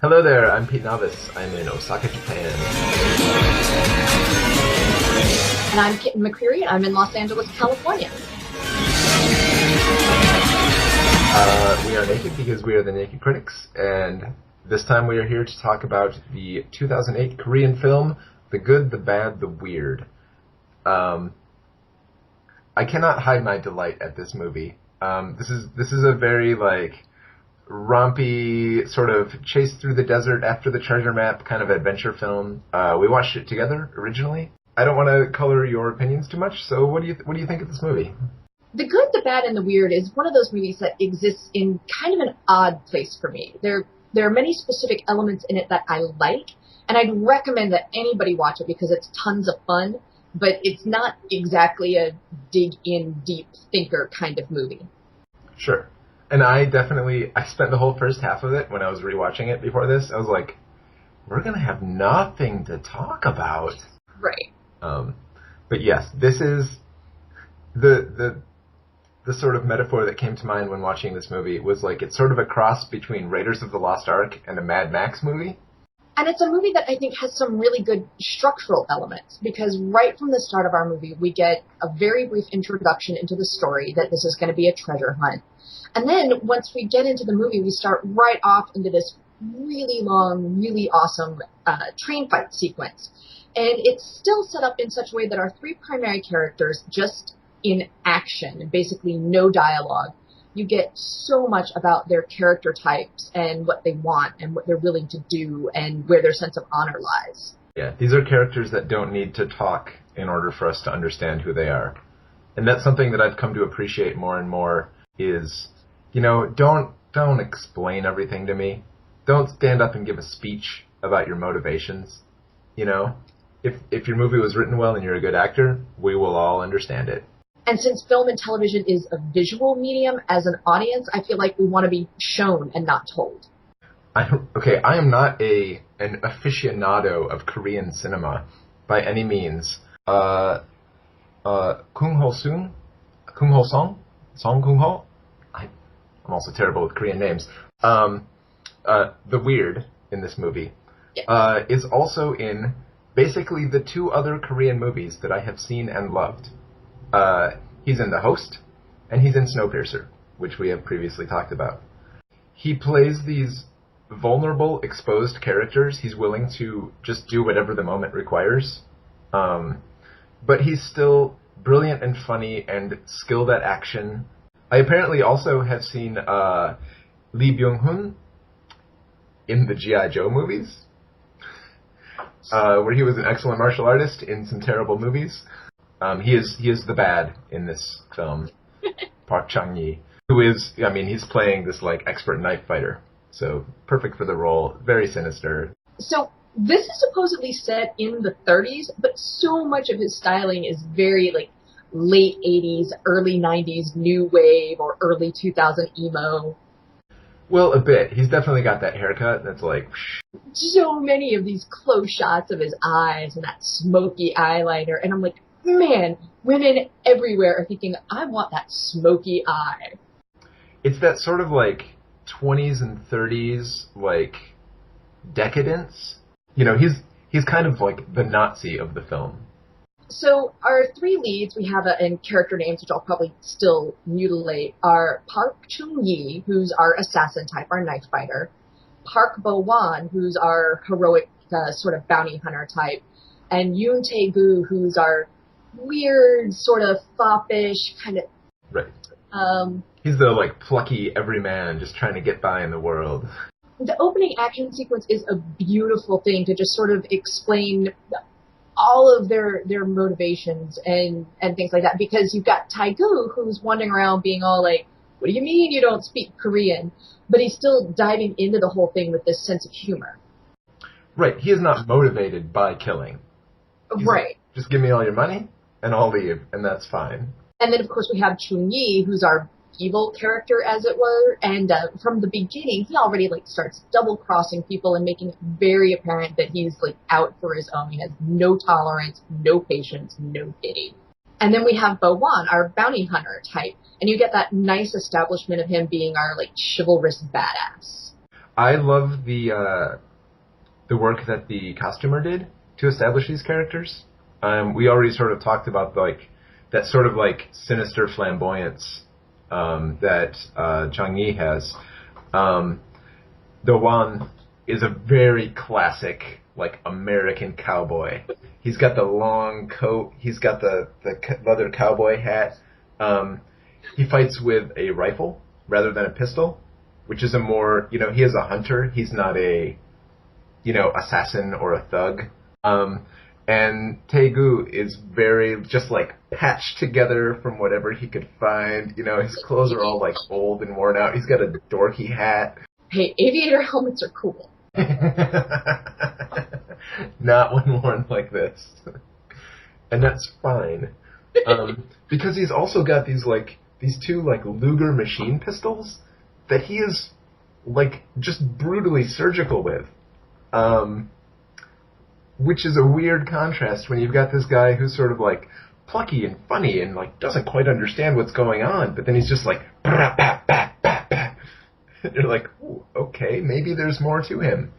Hello there, I'm Pete Novice. I'm in Osaka, Japan. And I'm Kitten McCreary, and I'm in Los Angeles, California. We are naked because we are the Naked Critics, and this time we are here to talk about the 2008 Korean film, The Good, the Bad, the Weird. I cannot hide my delight at this movie. This is a very, rompy, sort of chase through the desert after the treasure map kind of adventure film. We watched it together originally. I don't want to color your opinions too much, so what do you think of this movie? The Good, the Bad, and the Weird is one of those movies that exists in kind of an odd place for me. There are many specific elements in it that I like, and I'd recommend that anybody watch it because it's tons of fun, but it's not exactly a dig-in, deep thinker kind of movie. Sure. And I spent the whole first half of it when I was rewatching it before this. I was like, we're going to have nothing to talk about. Right. But yes, this is the sort of metaphor that came to mind when watching this movie was like it's sort of a cross between Raiders of the Lost Ark and a Mad Max movie. And it's a movie that I think has some really good structural elements because right from the start of our movie, we get a very brief introduction into the story that this is going to be a treasure hunt. And then once we get into the movie, we start right off into this really long, really awesome train fight sequence. And it's still set up in such a way that our three primary characters, just in action, and basically no dialogue, you get so much about their character types and what they want and what they're willing to do and where their sense of honor lies. Yeah, these are characters that don't need to talk in order for us to understand who they are. And that's something that I've come to appreciate more and more is, don't explain everything to me. Don't stand up and give a speech about your motivations. If your movie was written well and you're a good actor, we will all understand it. And since film and television is a visual medium, as an audience, I feel like we want to be shown and not told. I am not an aficionado of Korean cinema by any means. Kang-ho Song? Song Kang-ho? I'm also terrible with Korean names. The Weird in this movie is also in basically the two other Korean movies that I have seen and loved. He's in The Host, and he's in Snowpiercer, which we have previously talked about. He plays these vulnerable, exposed characters. He's willing to just do whatever the moment requires. But he's still brilliant and funny and skilled at action. I apparently also have seen Lee Byung-hun in the G.I. Joe movies, where he was an excellent martial artist in some terrible movies. He is the bad in this film, Park Chang-yi, who is, he's playing this expert knife fighter, so perfect for the role, very sinister. So this is supposedly set in the 30s, but so much of his styling is very late 80s, early 90s new wave or early 2000 emo. Well, a bit. He's definitely got that haircut that's so many of these close shots of his eyes and that smoky eyeliner, and I'm like, man, women everywhere are thinking, I want that smoky eye. It's that sort of 20s and 30s decadence. He's kind of the Nazi of the film. So our three leads we have in character names, which I'll probably still mutilate, are Park Chung-yi, who's our assassin type, our knife fighter, Park Bo-wan, who's our heroic sort of bounty hunter type, and Yoon Tae-gu, who's our weird, sort of foppish kind of... Right. He's the plucky everyman just trying to get by in the world. The opening action sequence is a beautiful thing to just sort of explain all of their motivations and things like that, because you've got Tae-gu who's wandering around being all like, what do you mean you don't speak Korean? But he's still diving into the whole thing with this sense of humor. Right. He is not motivated by killing. He's right. Just give me all your money and I'll leave, and that's fine. And then, of course, we have Chung-yi, who's our evil character, as it were, and from the beginning, he already starts double-crossing people and making it very apparent that he's out for his own. He has no tolerance, no patience, no pity. And then we have Bo-wan, our bounty hunter type, and you get that nice establishment of him being our chivalrous badass. I love the work that the costumer did to establish these characters. We already sort of talked about like that sort of like sinister flamboyance that Chang Yi has. Do Wan is a very classic like American cowboy. He's got the long coat. He's got the leather cowboy hat. He fights with a rifle rather than a pistol, which is a more, he is a hunter. He's not a, assassin or a thug. And Taegu is very just like patched together from whatever he could find. His clothes are all like old and worn out. He's got a dorky hat. Hey, aviator helmets are cool. Not when worn like this. And that's fine. Because he's also got these two like Luger machine pistols that he is like just brutally surgical with. Which is a weird contrast when you've got this guy who's sort of like plucky and funny and like doesn't quite understand what's going on, but then he's just like bah, bah, bah, bah, bah. You're like, ooh, okay, maybe there's more to him.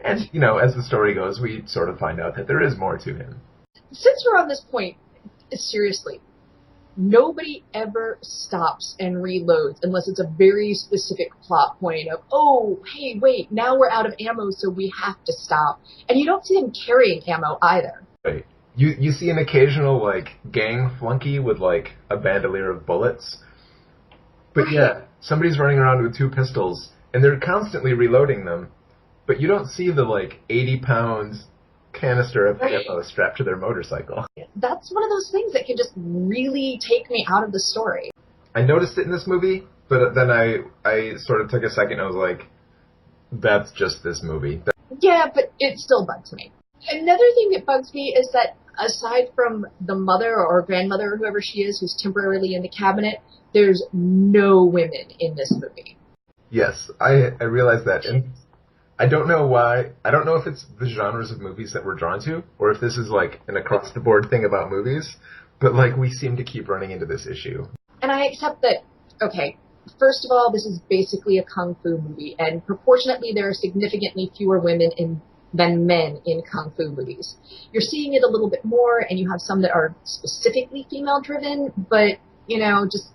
And, as the story goes, we sort of find out that there is more to him. Since we're on this point, seriously, nobody ever stops and reloads unless it's a very specific plot point of, oh, hey, wait, now we're out of ammo, so we have to stop. And you don't see them carrying ammo either. Right. You see an occasional, like, gang flunky with, like, a bandolier of bullets. But right. Yeah, somebody's running around with two pistols, and they're constantly reloading them. But you don't see the, like, 80 pounds canister of ammo strapped to their motorcycle. That's one of those things that can just really take me out of the story. I noticed it in this movie, but then I sort of took a second and I was like, that's just this movie. Yeah, but it still bugs me. Another thing that bugs me is that aside from the mother or grandmother or whoever she is who's temporarily in the cabinet, there's no women in this movie. Yes, I realize that. And I don't know why. I don't know if it's the genres of movies that we're drawn to, or if this is like an across-the-board thing about movies, but like we seem to keep running into this issue. And I accept that, okay, first of all, this is basically a kung fu movie, and proportionately there are significantly fewer women than men in kung fu movies. You're seeing it a little bit more, and you have some that are specifically female-driven, but, just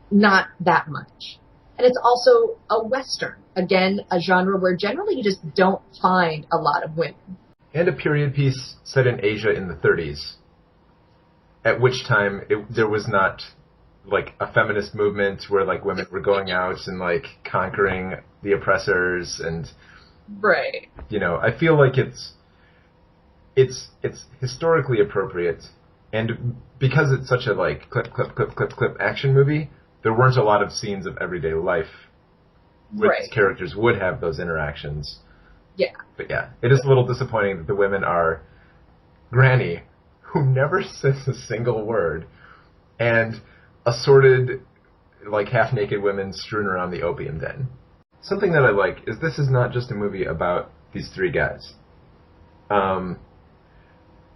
not that much. And it's also a Western. Again, a genre where generally you just don't find a lot of women. And a period piece set in Asia in the 30s, at which time there was not like a feminist movement where like women were going out and like conquering the oppressors and right. I feel like it's historically appropriate, and because it's such a like clip clip clip clip clip action movie, there weren't a lot of scenes of everyday life where these characters would have those interactions. Yeah. But yeah, it is a little disappointing that the women are Granny, who never says a single word, and assorted, like, half-naked women strewn around the opium den. Something that I like is this is not just a movie about these three guys.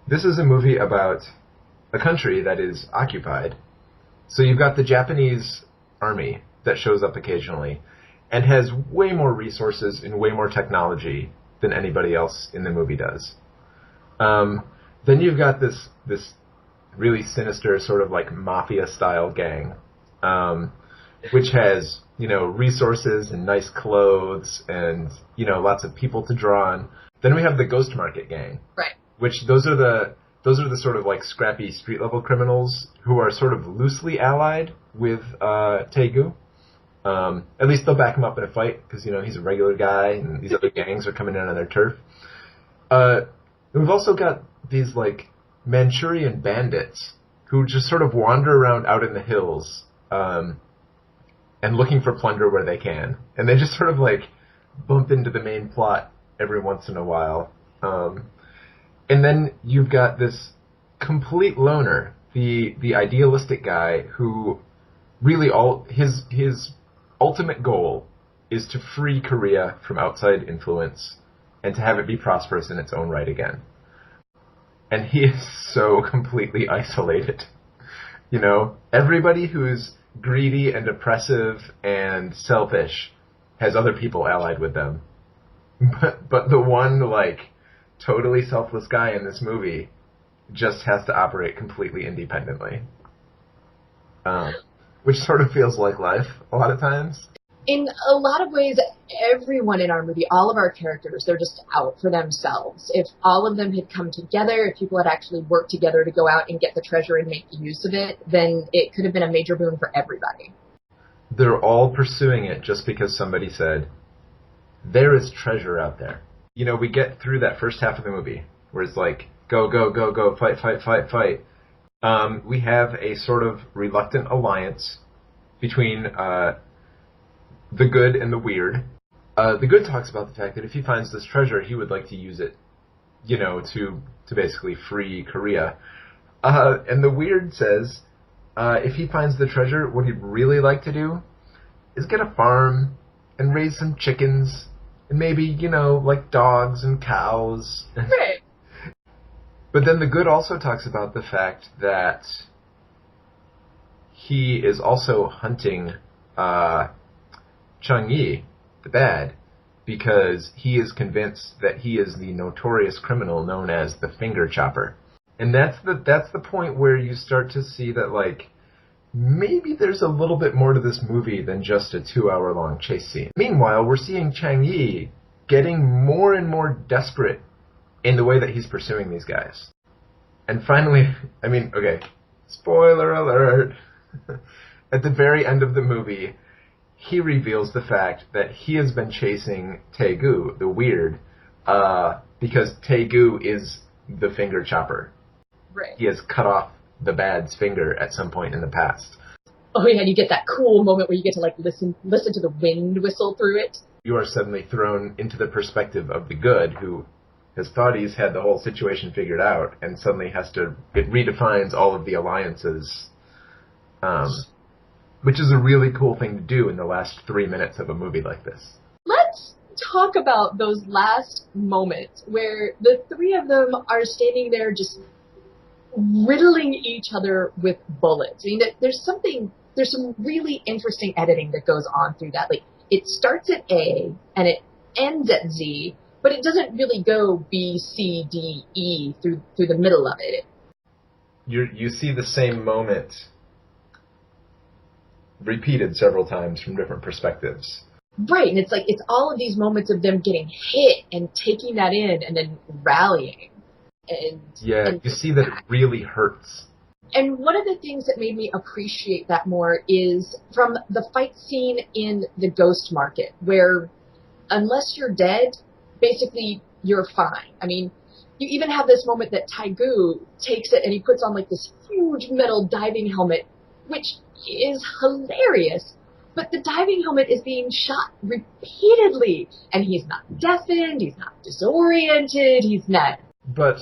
This is a movie about a country that is occupied. So you've got the Japanese army that shows up occasionally and has way more resources and way more technology than anybody else in the movie does. Then you've got this really sinister sort of like mafia-style gang, which has, resources and nice clothes and, lots of people to draw on. Then we have the Ghost Market gang. Right. Which those are the sort of like scrappy street level criminals who are sort of loosely allied with Taegu. At least they'll back him up in a fight because he's a regular guy and these other gangs are coming in on their turf. We've also got these like Manchurian bandits who just sort of wander around out in the hills and looking for plunder where they can, and they just sort of like bump into the main plot every once in a while. And then you've got this complete loner, the idealistic guy who really his ultimate goal is to free Korea from outside influence and to have it be prosperous in its own right again. And he is so completely isolated. Everybody who's greedy and oppressive and selfish has other people allied with them. But the one, like, totally selfless guy in this movie just has to operate completely independently. Which sort of feels like life a lot of times. In a lot of ways, everyone in our movie, all of our characters, they're just out for themselves. If all of them had come together, if people had actually worked together to go out and get the treasure and make use of it, then it could have been a major boon for everybody. They're all pursuing it just because somebody said, there is treasure out there. You know, we get through that first half of the movie, where it's like, go, go, go, go, fight, fight, fight, fight. We have a sort of reluctant alliance between the good and the weird. The good talks about the fact that if he finds this treasure, he would like to use it, you know, to basically free Korea. And the weird says, if he finds the treasure, what he'd really like to do is get a farm and raise some chickens and maybe, you know, like dogs and cows. Right. But then the good also talks about the fact that he is also hunting Chang-yi, the bad, because he is convinced that he is the notorious criminal known as the finger chopper. And that's the point where you start to see that, like, maybe there's a little bit more to this movie than just a 2-hour-long chase scene. Meanwhile, we're seeing Chang-yi getting more and more desperate in the way that he's pursuing these guys. And finally, I mean, okay, spoiler alert, at the very end of the movie, he reveals the fact that he has been chasing Taegu, the weird, because Taegu is the finger chopper. Right. He has cut off the bad's finger at some point in the past. Oh yeah, you get that cool moment where you get to like listen to the wind whistle through it. You are suddenly thrown into the perspective of the good, who has thought he's had the whole situation figured out, and suddenly it redefines all of the alliances, which is a really cool thing to do in the last 3 minutes of a movie like this. Let's talk about those last moments where the three of them are standing there just riddling each other with bullets. I mean, there's some really interesting editing that goes on through that. Like, it starts at A and it ends at Z, but it doesn't really go B, C, D, E through the middle of it. You see the same moment repeated several times from different perspectives. Right, and it's all of these moments of them getting hit and taking that in and then rallying. And you see that it really hurts. And one of the things that made me appreciate that more is from the fight scene in the Ghost Market, where unless you're dead, basically you're fine. I mean, you even have this moment that Taegu takes it and he puts on like this huge metal diving helmet, which is hilarious. But the diving helmet is being shot repeatedly, and he's not deafened, he's not disoriented, he's not. But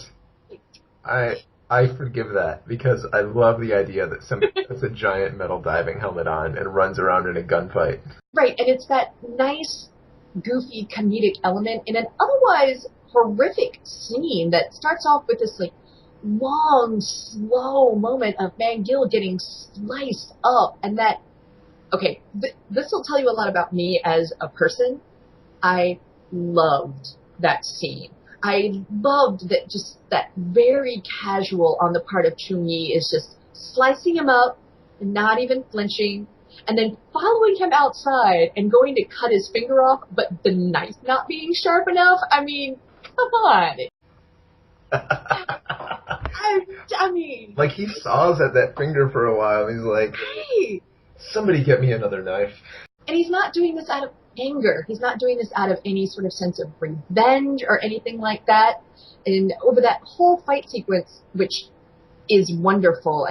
I forgive that, because I love the idea that somebody puts a giant metal diving helmet on and runs around in a gunfight. Right, and it's that nice, goofy, comedic element in an otherwise horrific scene that starts off with this, like, long, slow moment of Mangill getting sliced up, and that, okay, this will tell you a lot about me as a person. I loved that scene. I loved that, just that very casual on the part of Chung-yi is just slicing him up, not even flinching, and then following him outside and going to cut his finger off, but the knife not being sharp enough. I mean, come on. I mean... Like, he saws at that finger for a while, and he's like, hey, somebody get me another knife. And he's not doing this out of anger. He's not doing this out of any sort of sense of revenge or anything like that. And over that whole fight sequence, which is wonderful,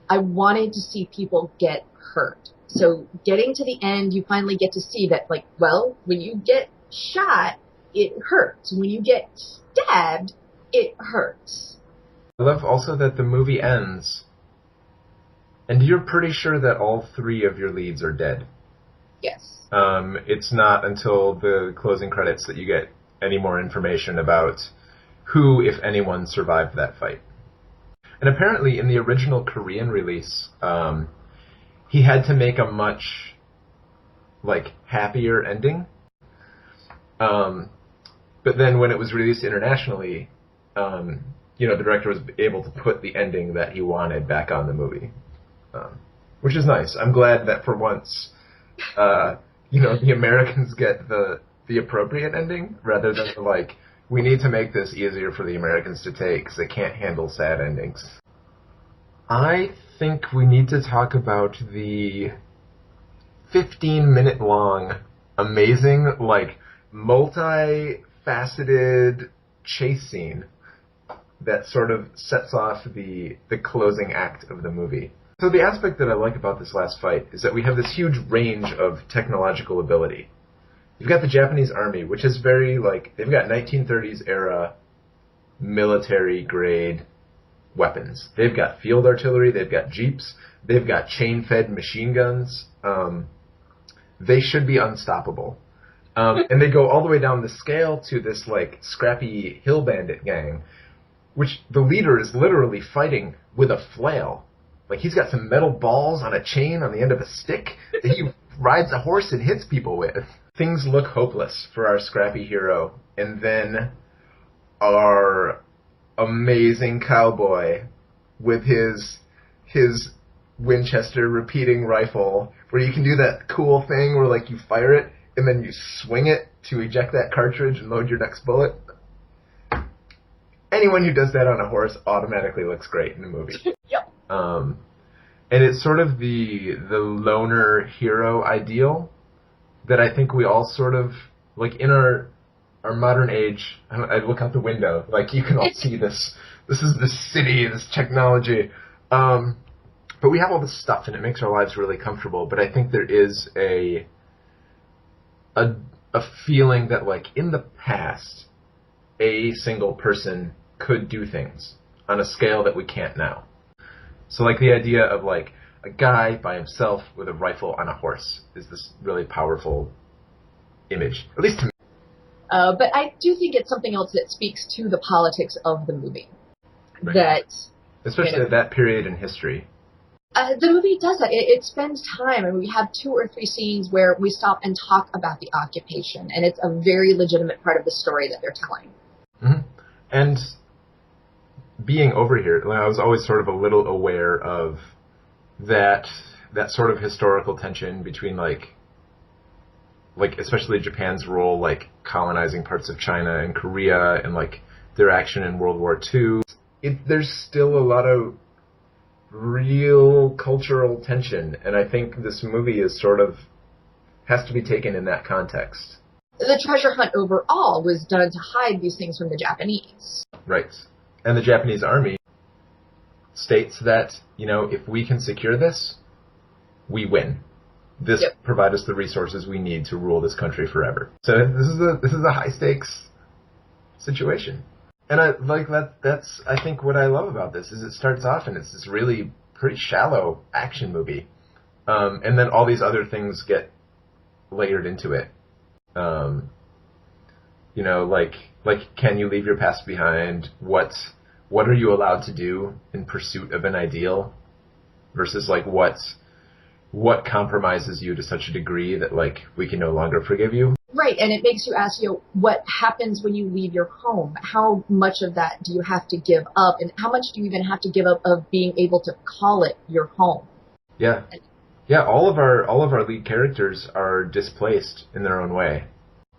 I wanted to see people get hurt. So getting to the end, you finally get to see that, like, well, when you get shot, it hurts. When you get stabbed, it hurts. I love also that the movie ends, and you're pretty sure that all three of your leads are dead. Yes. It's not until the closing credits that you get any more information about who, if anyone, survived that fight. And apparently in the original Korean release, he had to make a much like happier ending. But then when it was released internationally, the director was able to put the ending that he wanted back on the movie, which is nice. I'm glad that for once, the Americans get the appropriate ending rather than like, we need to make this easier for the Americans to take because they can't handle sad endings. I think we need to talk about the 15-minute long, amazing, like, multi-faceted chase scene that sort of sets off the closing act of the movie. So the aspect that I like about this last fight is that we have this huge range of technological ability. You've got the Japanese army, which is very, like, they've got 1930s era military-grade weapons. They've got field artillery, they've got jeeps, they've got chain-fed machine guns. They should be unstoppable. And they go all the way down the scale to this, like, scrappy hill bandit gang, which the leader is literally fighting with a flail. Like, he's got some metal balls on a chain on the end of a stick that he rides a horse and hits people with. Things look hopeless for our scrappy hero, and then our amazing cowboy with his Winchester repeating rifle, where you can do that cool thing where, like, you fire it and then you swing it to eject that cartridge and load your next bullet. Anyone who does that on a horse automatically looks great in a movie. Yep. And it's sort of the loner hero ideal that I think we all sort of, like, in our modern age, I look out the window, like, you can all see this. This is this city, this technology. But we have all this stuff, and it makes our lives really comfortable. But I think there is a feeling that, like, in the past, a single person could do things on a scale that we can't now. So, like, the idea of, like, a guy by himself with a rifle on a horse is this really powerful image, at least to me. But I do think it's something else that speaks to the politics of the movie. Right. That, especially at that period in history. The movie does that. It spends time, and we have 2 or 3 scenes where we stop and talk about the occupation, and it's a very legitimate part of the story that they're telling. Mm-hmm. And being over here, I was always sort of a little aware of that sort of historical tension between, like especially Japan's role, like, colonizing parts of China and Korea, and, like, their action in World War II. There's still a lot of real cultural tension, and I think this movie is sort of has to be taken in that context. The treasure hunt overall was done to hide these things from the Japanese. Right. And the Japanese army states that, if we can secure this, we win. This provide us the resources we need to rule this country forever. So this is a high stakes situation. And I like that. That's, I think, what I love about this is it starts off and it's this really pretty shallow action movie, and then all these other things get layered into it. Like can you leave your past behind? What are you allowed to do in pursuit of an ideal? Versus, like, what compromises you to such a degree that, like, we can no longer forgive you? Right, and it makes you ask, what happens when you leave your home? How much of that do you have to give up? And how much do you even have to give up of being able to call it your home? Yeah. Yeah, all of our lead characters are displaced in their own way.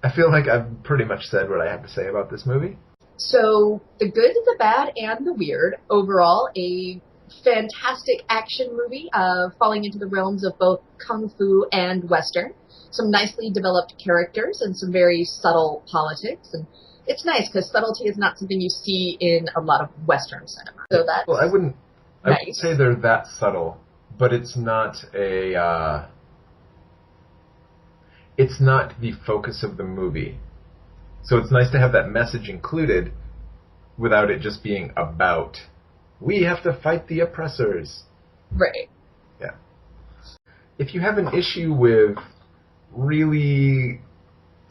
I feel like I've pretty much said what I have to say about this movie. So, the good, the bad, and the weird. Overall, a fantastic action movie, falling into the realms of both kung fu and western. Some nicely developed characters and some very subtle politics. And it's nice because subtlety is not something you see in a lot of western cinema. So that's I wouldn't nice. say they're that subtle, but it's not it's not the focus of the movie. So it's nice to have that message included without it just being about, we have to fight the oppressors. Right. Yeah. If you have an issue with really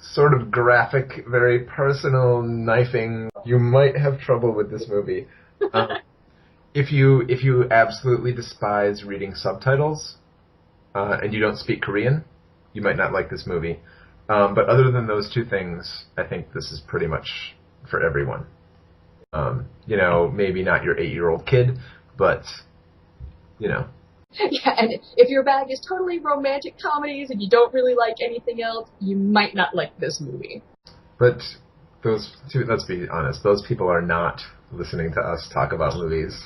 sort of graphic, very personal knifing, you might have trouble with this movie. If you absolutely despise reading subtitles, and you don't speak Korean, you might not like this movie. But other than those two things, I think this is pretty much for everyone. Maybe not your 8-year-old kid, but, Yeah, and if your bag is totally romantic comedies and you don't really like anything else, you might not like this movie. But those two, let's be honest, those people are not listening to us talk about movies.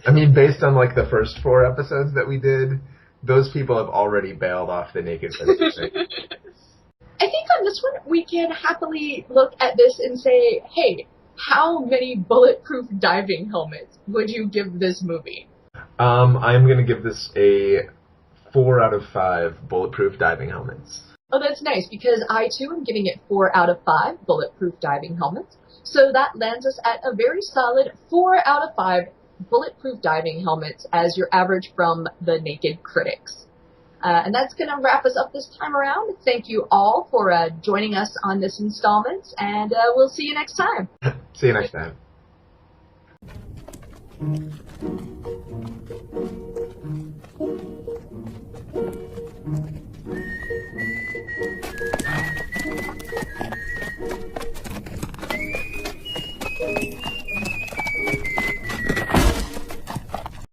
I mean, based on like the first 4 episodes that we did, those people have already bailed off the naked thing. I think on this one, we can happily look at this and say, hey, how many bulletproof diving helmets would you give this movie? I'm going to give this a 4 out of 5 bulletproof diving helmets. Oh, that's nice, because I, too, am giving it 4 out of 5 bulletproof diving helmets. So that lands us at a very solid 4 out of 5 bulletproof diving helmets as your average from the Naked Critics. And that's going to wrap us up this time around. Thank you all for joining us on this installment, and we'll see you next time. See you next time.